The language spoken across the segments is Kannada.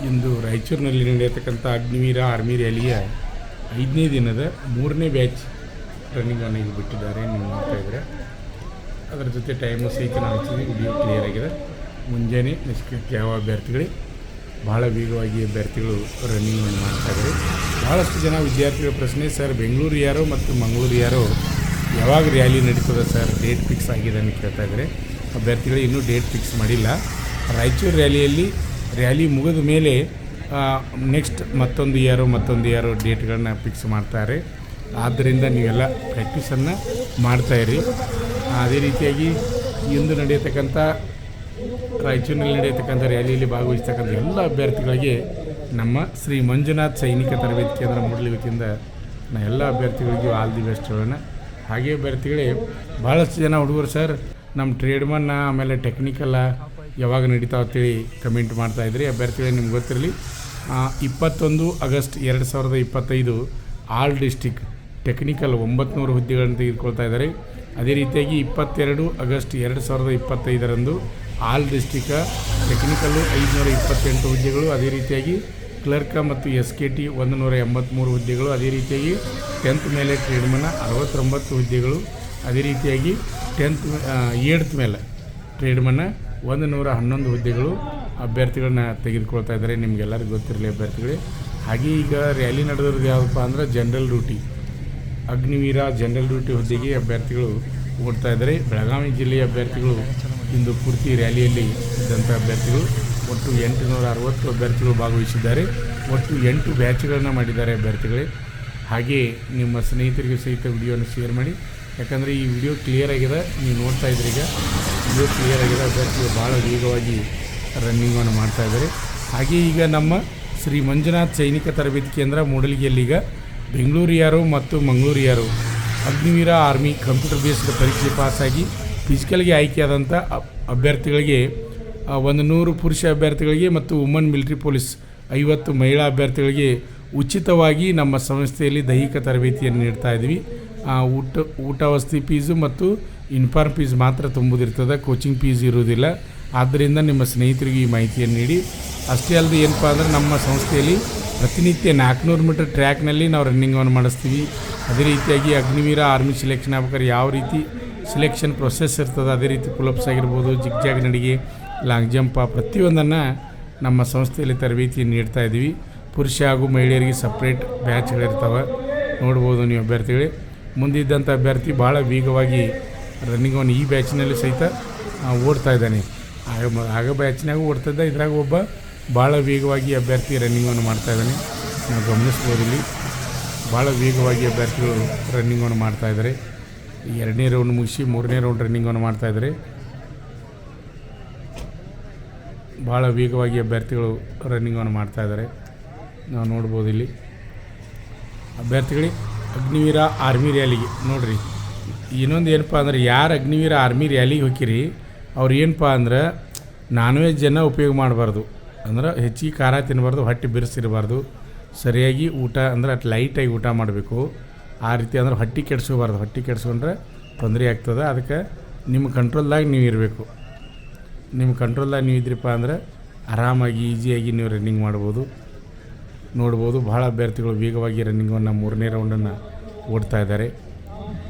ಇಂದು ರಾಯಚೂರಿನಲ್ಲಿ ನಡೆಯತಕ್ಕಂಥ ಅಗ್ನಿವೀರ ಆರ್ಮಿ ರ್ಯಾಲಿಯ 5ನೇ ದಿನದ 3ನೇ ಬ್ಯಾಚ್ ರನ್ನಿಂಗನ್ನು ಈಗ ಬಿಟ್ಟಿದ್ದಾರೆ. ನೀವು ನೋಡ್ತಾ ಇದ್ದರೆ ಅದರ ಜೊತೆ ಟೈಮು ಸಹಿತ ನಾವು ಹಚ್ಚಿದ್ವಿ. ವಿಡಿಯೋ ಕ್ಲಿಯರ್ ಆಗಿದೆ. ಮುಂಜಾನೆ ನಿಷ್ಕೃತ್ಯ ಯಾವ ಅಭ್ಯರ್ಥಿಗಳಿಗೆ ಭಾಳ ವೇಗವಾಗಿ ಅಭ್ಯರ್ಥಿಗಳು ರನ್ನಿಂಗನ್ನು ಮಾಡ್ತಾಯಿದ್ದಾರೆ. ಭಾಳಷ್ಟು ಜನ ವಿದ್ಯಾರ್ಥಿಗಳ ಪ್ರಶ್ನೆ, ಸರ್ ಬೆಂಗಳೂರು ಯಾರೋ ಮತ್ತು ಮಂಗಳೂರು ಯಾರೋ ಯಾವಾಗ ರ್ಯಾಲಿ ನಡೀತದೆ ಸರ್, ಡೇಟ್ ಫಿಕ್ಸ್ ಆಗಿದೆ ಅಂತ ಕೇಳ್ತಾ ಇದ್ದಾರೆ. ಅಭ್ಯರ್ಥಿಗಳು ಇನ್ನೂ ಡೇಟ್ ಫಿಕ್ಸ್ ಮಾಡಿಲ್ಲ. ರಾಯಚೂರು ರ್ಯಾಲಿ ಮುಗಿದ ಮೇಲೆ ನೆಕ್ಸ್ಟ್ ಮತ್ತೊಂದು ಯಾರೋ ಡೇಟ್ಗಳನ್ನ ಫಿಕ್ಸ್ ಮಾಡ್ತಾರೆ. ಆದ್ದರಿಂದ ನೀವೆಲ್ಲ ಪ್ರಾಕ್ಟೀಸನ್ನು ಮಾಡ್ತಾಯಿರಿ. ಅದೇ ರೀತಿಯಾಗಿ ಇಂದು ನಡೆಯತಕ್ಕಂಥ ರಾಯಚೂರಿನಲ್ಲಿ ನಡೆಯತಕ್ಕಂಥ ರ್ಯಾಲಿಯಲ್ಲಿ ಭಾಗವಹಿಸ್ತಕ್ಕಂಥ ಎಲ್ಲ ಅಭ್ಯರ್ಥಿಗಳಿಗೆ ನಮ್ಮ ಶ್ರೀ ಮಂಜುನಾಥ್ ಸೈನಿಕ ತರಬೇತಿ ಕೇಂದ್ರ ಮೂಡಲಿ ವತಿಯಿಂದ ನಾ ಎಲ್ಲ ಅಭ್ಯರ್ಥಿಗಳಿಗೂ ಆಲ್ ದಿ ಬೆಸ್ಟ್ ಹೇಳೋಣ. ಹಾಗೆ ಅಭ್ಯರ್ಥಿಗಳೇ, ಭಾಳಷ್ಟು ಜನ ಹುಡುಗರು ಸರ್ ನಮ್ಮ ಟ್ರೇಡ್ಮನ್ನ ಆಮೇಲೆ ಟೆಕ್ನಿಕಲ್ಲ ಯಾವಾಗ ನಡೀತಾವ ಅಂತೇಳಿ ಕಮೆಂಟ್ ಮಾಡ್ತಾಯಿದ್ರಿ. ಅಭ್ಯರ್ಥಿಗಳೇ, ನಿಮ್ಗೆ ಗೊತ್ತಿರಲಿ, 21 ಆಗಸ್ಟ್ 2025 ಆಲ್ ಡಿಸ್ಟಿಕ್ ಟೆಕ್ನಿಕಲ್ 900 ಹುದ್ದೆಗಳನ್ನು ತೆಗೆದುಕೊಳ್ತಾ ಇದ್ದಾರೆ. ಅದೇ ರೀತಿಯಾಗಿ 22 ಆಗಸ್ಟ್ 2025 ಆಲ್ ಡಿಸ್ಟಿಕ್ ಟೆಕ್ನಿಕಲ್ಲು 528 ಹುದ್ದೆಗಳು. ಅದೇ ರೀತಿಯಾಗಿ ಕ್ಲರ್ಕ ಮತ್ತು SKT 183 ಹುದ್ದೆಗಳು. ಅದೇ ರೀತಿಯಾಗಿ 10th ಮೇಲೆ ಟ್ರೇಡ್ಮನ್ 69 ಹುದ್ದೆಗಳು. ಅದೇ ರೀತಿಯಾಗಿ 8th ಮೇಲೆ ಟ್ರೇಡ್ಮನ್ನ 111 ಹುದ್ದೆಗಳು ಅಭ್ಯರ್ಥಿಗಳನ್ನ ತೆಗೆದುಕೊಳ್ತಾ ಇದ್ದಾರೆ. ನಿಮಗೆಲ್ಲರಿಗೂ ಗೊತ್ತಿರಲಿ ಅಭ್ಯರ್ಥಿಗಳೇ. ಹಾಗೆ ಈಗ ರ್ಯಾಲಿ ನಡೆದಿರೋದು ಯಾವುದಪ್ಪ ಅಂದ್ರೆ general duty, Agniveer general duty ಹುದ್ದೆಗೆ ಅಭ್ಯರ್ಥಿಗಳು ಓಡ್ತಾ ಇದ್ದಾರೆ. ಬೆಳಗಾವಿ ಜಿಲ್ಲೆಯ ಅಭ್ಯರ್ಥಿಗಳು ಇಂದು ಪೂರ್ತಿ ರ್ಯಾಲಿಯಲ್ಲಿ ಇದ್ದಂಥ ಅಭ್ಯರ್ಥಿಗಳು ಒಟ್ಟು 860 ಅಭ್ಯರ್ಥಿಗಳು ಭಾಗವಹಿಸಿದ್ದಾರೆ. ಒಟ್ಟು 8 ಬ್ಯಾಚ್ಗಳನ್ನು ಮಾಡಿದ್ದಾರೆ ಅಭ್ಯರ್ಥಿಗಳೇ. ಹಾಗೆ ನಿಮ್ಮ ಸ್ನೇಹಿತರಿಗೆ ಸಹಿತ ವಿಡಿಯೋನ ಶೇರ್ ಮಾಡಿ. ಯಾಕಂದರೆ ಈ ವಿಡಿಯೋ ಕ್ಲಿಯರ್ ಆಗಿದೆ, ನೀವು ನೋಡ್ತಾ ಇದ್ರಿ. ಈಗ ವಿಡಿಯೋ ಕ್ಲಿಯರ್ ಆಗಿದೆ. ಅಭ್ಯರ್ಥಿಗಳು ಭಾಳ ವೇಗವಾಗಿ ರನ್ನಿಂಗನ್ನು ಮಾಡ್ತಾಯಿದ್ದಾರೆ. ಹಾಗೆ ಈಗ ನಮ್ಮ ಶ್ರೀ ಮಂಜುನಾಥ್ ಸೈನಿಕ ತರಬೇತಿ ಕೇಂದ್ರ ಮೂಡಲಿಗೆಯಲ್ಲೀಗ ಬೆಂಗಳೂರು ಯಾರು ಮತ್ತು ಮಂಗಳೂರು ಯಾರು ಅಗ್ನಿವೀರ ಆರ್ಮಿ ಕಂಪ್ಯೂಟರ್ ಬೇಸ್ಡ್ ಪರೀಕ್ಷೆ ಪಾಸಾಗಿ ಫಿಸಿಕಲ್ಗೆ ಆಯ್ಕೆಯಾದಂಥ ಅಭ್ಯರ್ಥಿಗಳಿಗೆ 100 ಪುರುಷ ಅಭ್ಯರ್ಥಿಗಳಿಗೆ ಮತ್ತು ವುಮನ್ ಮಿಲಿಟರಿ ಪೊಲೀಸ್ 50 ಮಹಿಳಾ ಅಭ್ಯರ್ಥಿಗಳಿಗೆ ಉಚಿತವಾಗಿ ನಮ್ಮ ಸಂಸ್ಥೆಯಲ್ಲಿ ದೈಹಿಕ ತರಬೇತಿಯನ್ನು ನೀಡ್ತಾ ಇದ್ವಿ. ಊಟ ವಸತಿ ಫೀಸು ಮತ್ತು ಯೂನಿಫಾರ್ಮ್ ಫೀಸ್ ಮಾತ್ರ ತುಂಬುದಿರ್ತದೆ, ಕೋಚಿಂಗ್ ಫೀಸ್ ಇರುವುದಿಲ್ಲ. ಆದ್ದರಿಂದ ನಿಮ್ಮ ಸ್ನೇಹಿತರಿಗೆ ಈ ಮಾಹಿತಿಯನ್ನು ನೀಡಿ. ಅಷ್ಟೇ ಅಲ್ಲದೆ ಏನಪ್ಪ ಅಂದರೆ ನಮ್ಮ ಸಂಸ್ಥೆಯಲ್ಲಿ ಪ್ರತಿನಿತ್ಯ 400 ಮೀಟರ್ ಟ್ರ್ಯಾಕ್ನಲ್ಲಿ ನಾವು ರನ್ನಿಂಗನ್ನು ಮಾಡಿಸ್ತೀವಿ. ಅದೇ ರೀತಿಯಾಗಿ ಅಗ್ನಿವೀರ ಆರ್ಮಿ ಸೆಲೆಕ್ಷನ್ ಆಗ್ಬೇಕಾದ್ರೆ ಯಾವ ರೀತಿ ಸೆಲೆಕ್ಷನ್ ಪ್ರೊಸೆಸ್ ಇರ್ತದೆ, ಅದೇ ರೀತಿ ಪುಲಪ್ಸ್ ಆಗಿರ್ಬೋದು, ಜಿಗ್ಜಾಗ್ ನಡಿಗೆ, ಲಾಂಗ್ ಜಂಪ, ಪ್ರತಿಯೊಂದನ್ನು ನಮ್ಮ ಸಂಸ್ಥೆಯಲ್ಲಿ ತರಬೇತಿಯನ್ನು ನೀಡ್ತಾ ಇದ್ದೀವಿ. ಪುರುಷ ಹಾಗೂ ಮಹಿಳೆಯರಿಗೆ ಸಪ್ರೇಟ್ ಬ್ಯಾಚ್ಗಳಿರ್ತವೆ. ನೋಡ್ಬೋದು ನೀವು ಅಭ್ಯರ್ಥಿಗಳೇ. ಮುಂದಿದ್ದಂಥ ಅಭ್ಯರ್ಥಿ ಭಾಳ ವೇಗವಾಗಿ ರನ್ನಿಂಗನ್ನು ಈ ಬ್ಯಾಚ್ನಲ್ಲಿ ಸಹಿತ ಓಡ್ತಾ ಇದ್ದಾನೆ. ಆಗ ಬ್ಯಾಚ್ನಾಗೂ ಓಡ್ತಾಯಿದ್ದ, ಇದ್ರಾಗ ಒಬ್ಬ ಭಾಳ ವೇಗವಾಗಿ ಅಭ್ಯರ್ಥಿ ರನ್ನಿಂಗನ್ನು ಮಾಡ್ತಾಯಿದ್ದಾನೆ. ನಾವು ಗಮನಿಸ್ಬೋದು. ಇಲ್ಲಿ ಭಾಳ ವೇಗವಾಗಿ ಅಭ್ಯರ್ಥಿಗಳು ರನ್ನಿಂಗನ್ನು ಮಾಡ್ತಾಯಿದ್ದಾರೆ. 2ನೇ ರೌಂಡ್ ಮುಗಿಸಿ 3ನೇ ರೌಂಡ್ ರನ್ನಿಂಗನ್ನು ಮಾಡ್ತಾಯಿದ್ದಾರೆ. ಭಾಳ ವೇಗವಾಗಿ ಅಭ್ಯರ್ಥಿಗಳು ರನ್ನಿಂಗನ್ನು ಮಾಡ್ತಾಯಿದ್ದಾರೆ. ನಾವು ನೋಡ್ಬೋದು. ಇಲ್ಲಿ ಅಭ್ಯರ್ಥಿಗಳಿಗೆ ಅಗ್ನಿವೀರ ಆರ್ಮಿ ರ್ಯಾಲಿಗೆ ನೋಡಿರಿ, ಇನ್ನೊಂದು ಏನಪ್ಪ ಅಂದ್ರೆ, ಯಾರು ಅಗ್ನಿವೀರ ಆರ್ಮಿ ರ್ಯಾಲಿಗೆ ಹೋಗಿರಿ ಅವ್ರು ಏನಪ್ಪ ಅಂದ್ರೆ ನಾನ್ ವೆಜ್ ಉಪಯೋಗ ಮಾಡಬಾರ್ದು. ಅಂದ್ರೆ ಹೆಚ್ಚಿಗೆ ಖಾರ ತಿನ್ನಬಾರ್ದು, ಹೊಟ್ಟೆ ಬಿರುಸಿರಬಾರ್ದು. ಸರಿಯಾಗಿ ಊಟ ಅಂದ್ರೆ ಲೈಟಾಗಿ ಊಟ ಮಾಡಬೇಕು. ಆ ರೀತಿ ಅಂದ್ರೆ ಹೊಟ್ಟೆ ಕೆಡಿಸ್ಕೋಬಾರ್ದು. ಹೊಟ್ಟೆ ಕೆಡಿಸ್ಕೊಂಡ್ರೆ ತೊಂದರೆ ಆಗ್ತದೆ. ಅದಕ್ಕೆ ನಿಮ್ಮ ಕಂಟ್ರೋಲ್ದಾಗ ನೀವು ಇರಬೇಕು. ನಿಮ್ಮ ಕಂಟ್ರೋಲ್ದಾಗ ನೀವು ಇದ್ರಿಪ್ಪ ಅಂದ್ರೆ ಆರಾಮಾಗಿ ಈಸಿಯಾಗಿ ನೀವು ರನ್ನಿಂಗ್ ಮಾಡ್ಬೋದು. ನೋಡ್ಬೋದು, ಭಾಳ ಅಭ್ಯರ್ಥಿಗಳು ವೇಗವಾಗಿ ರನ್ನಿಂಗನ್ನು 3ನೇ ರೌಂಡನ್ನು ಓಡ್ತಾ ಇದ್ದಾರೆ.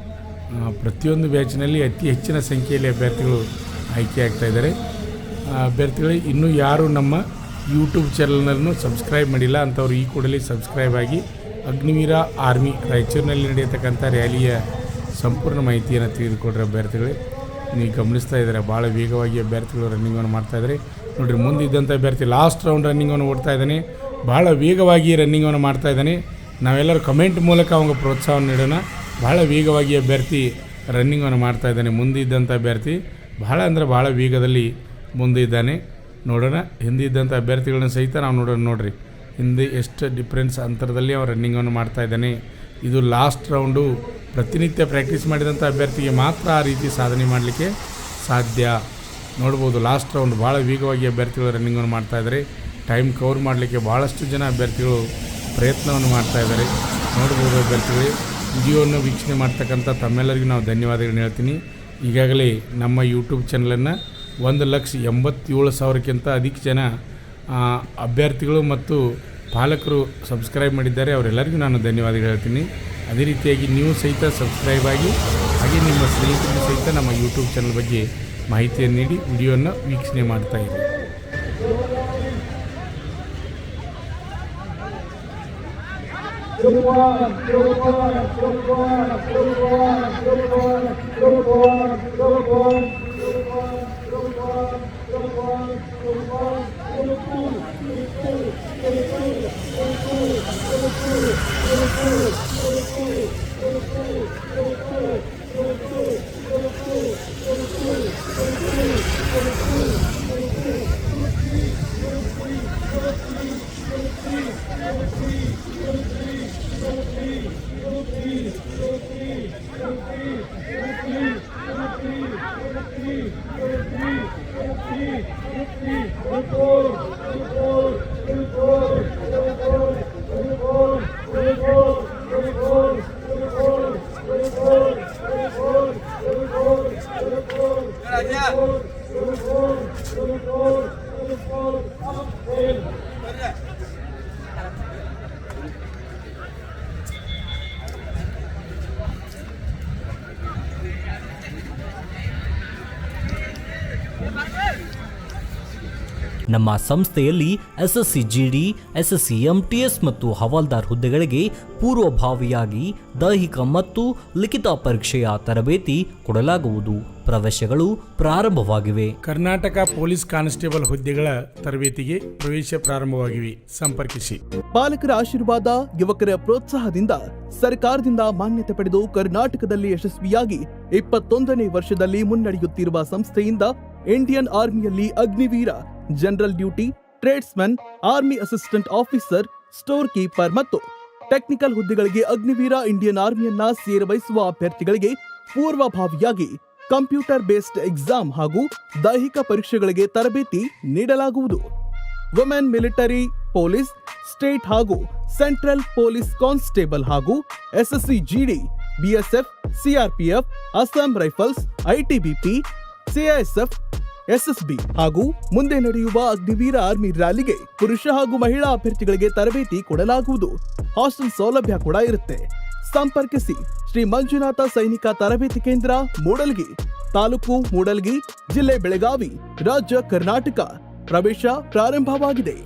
ಪ್ರತಿಯೊಂದು ಬ್ಯಾಚ್ನಲ್ಲಿ ಅತಿ ಹೆಚ್ಚಿನ ಸಂಖ್ಯೆಯಲ್ಲಿ ಅಭ್ಯರ್ಥಿಗಳು ಆಯ್ಕೆ ಆಗ್ತಾಯಿದ್ದಾರೆ. ಅಭ್ಯರ್ಥಿಗಳು ಇನ್ನೂ ಯಾರು ನಮ್ಮ ಯೂಟ್ಯೂಬ್ ಚಾನಲ್ನನ್ನು ಸಬ್ಸ್ಕ್ರೈಬ್ ಮಾಡಿಲ್ಲ ಅಂಥವ್ರು ಈ ಕೂಡಲೇ ಸಬ್ಸ್ಕ್ರೈಬ್ ಆಗಿ ಅಗ್ನಿವೀರ ಆರ್ಮಿ ರಾಯಚೂರಿನಲ್ಲಿ ನಡೆಯತಕ್ಕಂಥ ರ್ಯಾಲಿಯ ಸಂಪೂರ್ಣ ಮಾಹಿತಿಯನ್ನು ತೆಗೆದುಕೊಡ್ರಿ ಅಭ್ಯರ್ಥಿಗಳೇ. ನೀವು ಗಮನಿಸ್ತಾ ಇದ್ದಾರೆ, ಭಾಳ ವೇಗವಾಗಿ ಅಭ್ಯರ್ಥಿಗಳು ರನ್ನಿಂಗನ್ನು ಮಾಡ್ತಾಯಿದ್ದಾರೆ. ನೋಡಿರಿ, ಮುಂದಿದ್ದಂಥ ಅಭ್ಯರ್ಥಿ ಲಾಸ್ಟ್ ರೌಂಡ್ ರನ್ನಿಂಗನ್ನು ಓಡ್ತಾ ಇದ್ದಾನೆ. ಭಾಳ ವೇಗವಾಗಿ ರನ್ನಿಂಗನ್ನು ಮಾಡ್ತಾಯಿದ್ದಾನೆ. ನಾವೆಲ್ಲರೂ ಕಮೆಂಟ್ ಮೂಲಕ ಅವಂಗೆ ಪ್ರೋತ್ಸಾಹವನ್ನು ನೀಡೋಣ. ಭಾಳ ವೇಗವಾಗಿ ಅಭ್ಯರ್ಥಿ ರನ್ನಿಂಗನ್ನು ಮಾಡ್ತಾಯಿದ್ದಾನೆ. ಮುಂದಿದ್ದಂಥ ಅಭ್ಯರ್ಥಿ ಭಾಳ ವೇಗದಲ್ಲಿ ಮುಂದೆ ಇದ್ದಾನೆ. ನೋಡೋಣ, ಹಿಂದೆ ಇದ್ದಂಥ ಅಭ್ಯರ್ಥಿಗಳನ್ನ ಸಹಿತ ನಾವು ನೋಡೋಣ. ನೋಡಿರಿ, ಹಿಂದೆ ಎಷ್ಟು ಡಿಫ್ರೆನ್ಸ್ ಅಂತರದಲ್ಲಿ ಅವ್ರು ರನ್ನಿಂಗನ್ನು ಮಾಡ್ತಾಯಿದ್ದಾನೆ. ಇದು ಲಾಸ್ಟ್ ರೌಂಡು. ಪ್ರತಿನಿತ್ಯ ಪ್ರಾಕ್ಟೀಸ್ ಮಾಡಿದಂಥ ಅಭ್ಯರ್ಥಿಗೆ ಮಾತ್ರ ಆ ರೀತಿ ಸಾಧನೆ ಮಾಡಲಿಕ್ಕೆ ಸಾಧ್ಯ. ನೋಡ್ಬೋದು, ಲಾಸ್ಟ್ ರೌಂಡ್ ಭಾಳ ವೇಗವಾಗಿ ಅಭ್ಯರ್ಥಿಗಳು ರನ್ನಿಂಗನ್ನು ಮಾಡ್ತಾಯಿದ್ದಾರೆ. ಟೈಮ್ ಕವರ್ ಮಾಡಲಿಕ್ಕೆ ಭಾಳಷ್ಟು ಜನ ಅಭ್ಯರ್ಥಿಗಳು ಪ್ರಯತ್ನವನ್ನು ಮಾಡ್ತಾಯಿದ್ದಾರೆ. ನೋಡ್ಬೋದು ಅಭ್ಯರ್ಥಿಗಳೇ. ವಿಡಿಯೋವನ್ನು ವೀಕ್ಷಣೆ ಮಾಡ್ತಕ್ಕಂಥ ತಮ್ಮೆಲ್ಲರಿಗೂ ನಾವು ಧನ್ಯವಾದಗಳನ್ನ ಹೇಳ್ತೀನಿ. ಈಗಾಗಲೇ ನಮ್ಮ ಯೂಟ್ಯೂಬ್ ಚಾನಲನ್ನು 1,87,000ಕ್ಕಿಂತ ಅಧಿಕ ಜನ ಅಭ್ಯರ್ಥಿಗಳು ಮತ್ತು ಪಾಲಕರು ಸಬ್ಸ್ಕ್ರೈಬ್ ಮಾಡಿದ್ದಾರೆ, ಅವರೆಲ್ಲರಿಗೂ ನಾನು ಧನ್ಯವಾದಗಳು ಹೇಳ್ತೀನಿ. ಅದೇ ರೀತಿಯಾಗಿ ನೀವು ಸಹಿತ ಸಬ್ಸ್ಕ್ರೈಬ್ ಆಗಿ, ಹಾಗೆ ನಿಮ್ಮ ಸ್ನೇಹಿತರಿಗೂ ಸಹಿತ ನಮ್ಮ ಯೂಟ್ಯೂಬ್ ಚಾನಲ್ ಬಗ್ಗೆ ಮಾಹಿತಿಯನ್ನು ನೀಡಿ ವಿಡಿಯೋನ ವೀಕ್ಷಣೆ ಮಾಡ್ತಾಯಿರಿ. ನಮ್ಮ ಸಂಸ್ಥೆಯಲ್ಲಿ SSC GD, SSC MTS ಮತ್ತು ಹವಾಲ್ದಾರ್ ಹುದ್ದೆಗಳಿಗೆ ಪೂರ್ವಭಾವಿಯಾಗಿ ದೈಹಿಕ ಮತ್ತು ಲಿಖಿತ ಪರೀಕ್ಷೆಯ ತರಬೇತಿ ಕೊಡಲಾಗುವುದು. ಪ್ರವೇಶಗಳು ಪ್ರಾರಂಭವಾಗಿವೆ. ಕರ್ನಾಟಕ ಪೊಲೀಸ್ ಕಾನ್ಸ್ಟೇಬಲ್ ಹುದ್ದೆಗಳ ತರಬೇತಿಗೆ ಪ್ರವೇಶ ಪ್ರಾರಂಭವಾಗಿವೆ. ಸಂಪರ್ಕಿಸಿ. ಪಾಲಕರ ಆಶೀರ್ವಾದ, ಯುವಕರ ಪ್ರೋತ್ಸಾಹದಿಂದ ಸರ್ಕಾರದಿಂದ ಮಾನ್ಯತೆ ಪಡೆದು ಕರ್ನಾಟಕದಲ್ಲಿ ಯಶಸ್ವಿಯಾಗಿ 21ನೇ ವರ್ಷದಲ್ಲಿ ಮುನ್ನಡೆಯುತ್ತಿರುವ ಸಂಸ್ಥೆಯಿಂದ ಇಂಡಿಯನ್ ಆರ್ಮಿಯಲ್ಲಿ Agniveer, general duty, tradesman, army assistant officer, store keeper ಮತ್ತು ಟೆಕ್ನಿಕಲ್ ಹುದ್ದೆಗಳಿಗೆ ಅಗ್ನಿವೀರ ಇಂಡಿಯನ್ ಆರ್ಮಿಯನ್ನ ಸೇರಬಯಸುವ ಅಭ್ಯರ್ಥಿಗಳಿಗೆ ಪೂರ್ವಭಾವಿಯಾಗಿ ಕಂಪ್ಯೂಟರ್ ಬೇಸ್ಡ್ ಎಕ್ಸಾಮ್ ಹಾಗೂ ದೈಹಿಕ ಪರೀಕ್ಷೆಗಳಿಗೆ ತರಬೇತಿ ನೀಡಲಾಗುವುದು. ವುಮೆನ್ ಮಿಲಿಟರಿ, ಪೊಲೀಸ್, ಸ್ಟೇಟ್ ಹಾಗೂ ಸೆಂಟ್ರಲ್ ಪೊಲೀಸ್ ಕಾನ್ಸ್ಟೇಬಲ್ ಹಾಗೂ SSC GD, BSF, CRPF, Assam rifles, ITBP, CISF, SSB ಹಾಗೂ ಮುಂದೆ ನಡೆಯುವ ಅಗ್ನಿವೀರ ಆರ್ಮಿ ರ್ಯಾಲಿಗೆ ಪುರುಷ ಹಾಗೂ ಮಹಿಳಾ ಅಭ್ಯರ್ಥಿಗಳಿಗೆ ತರಬೇತಿ ಕೊಡಲಾಗುವುದು. ಹಾಸ್ಟೆಲ್ ಸೌಲಭ್ಯ ಕೂಡ ಇರುತ್ತೆ. ಸಂಪರ್ಕಿಸಿ. ಶ್ರೀ ಮಂಜುನಾಥ ಸೈನಿಕ ತರಬೇತಿ ಕೇಂದ್ರ, ಮೂಡಲ್ಗಿ, ತಾಲೂಕು ಮೂಡಲ್ಗಿ, ಜಿಲ್ಲೆ ಬೆಳಗಾವಿ, ರಾಜ್ಯ ಕರ್ನಾಟಕ. ಪ್ರವೇಶ ಪ್ರಾರಂಭವಾಗಿದೆ.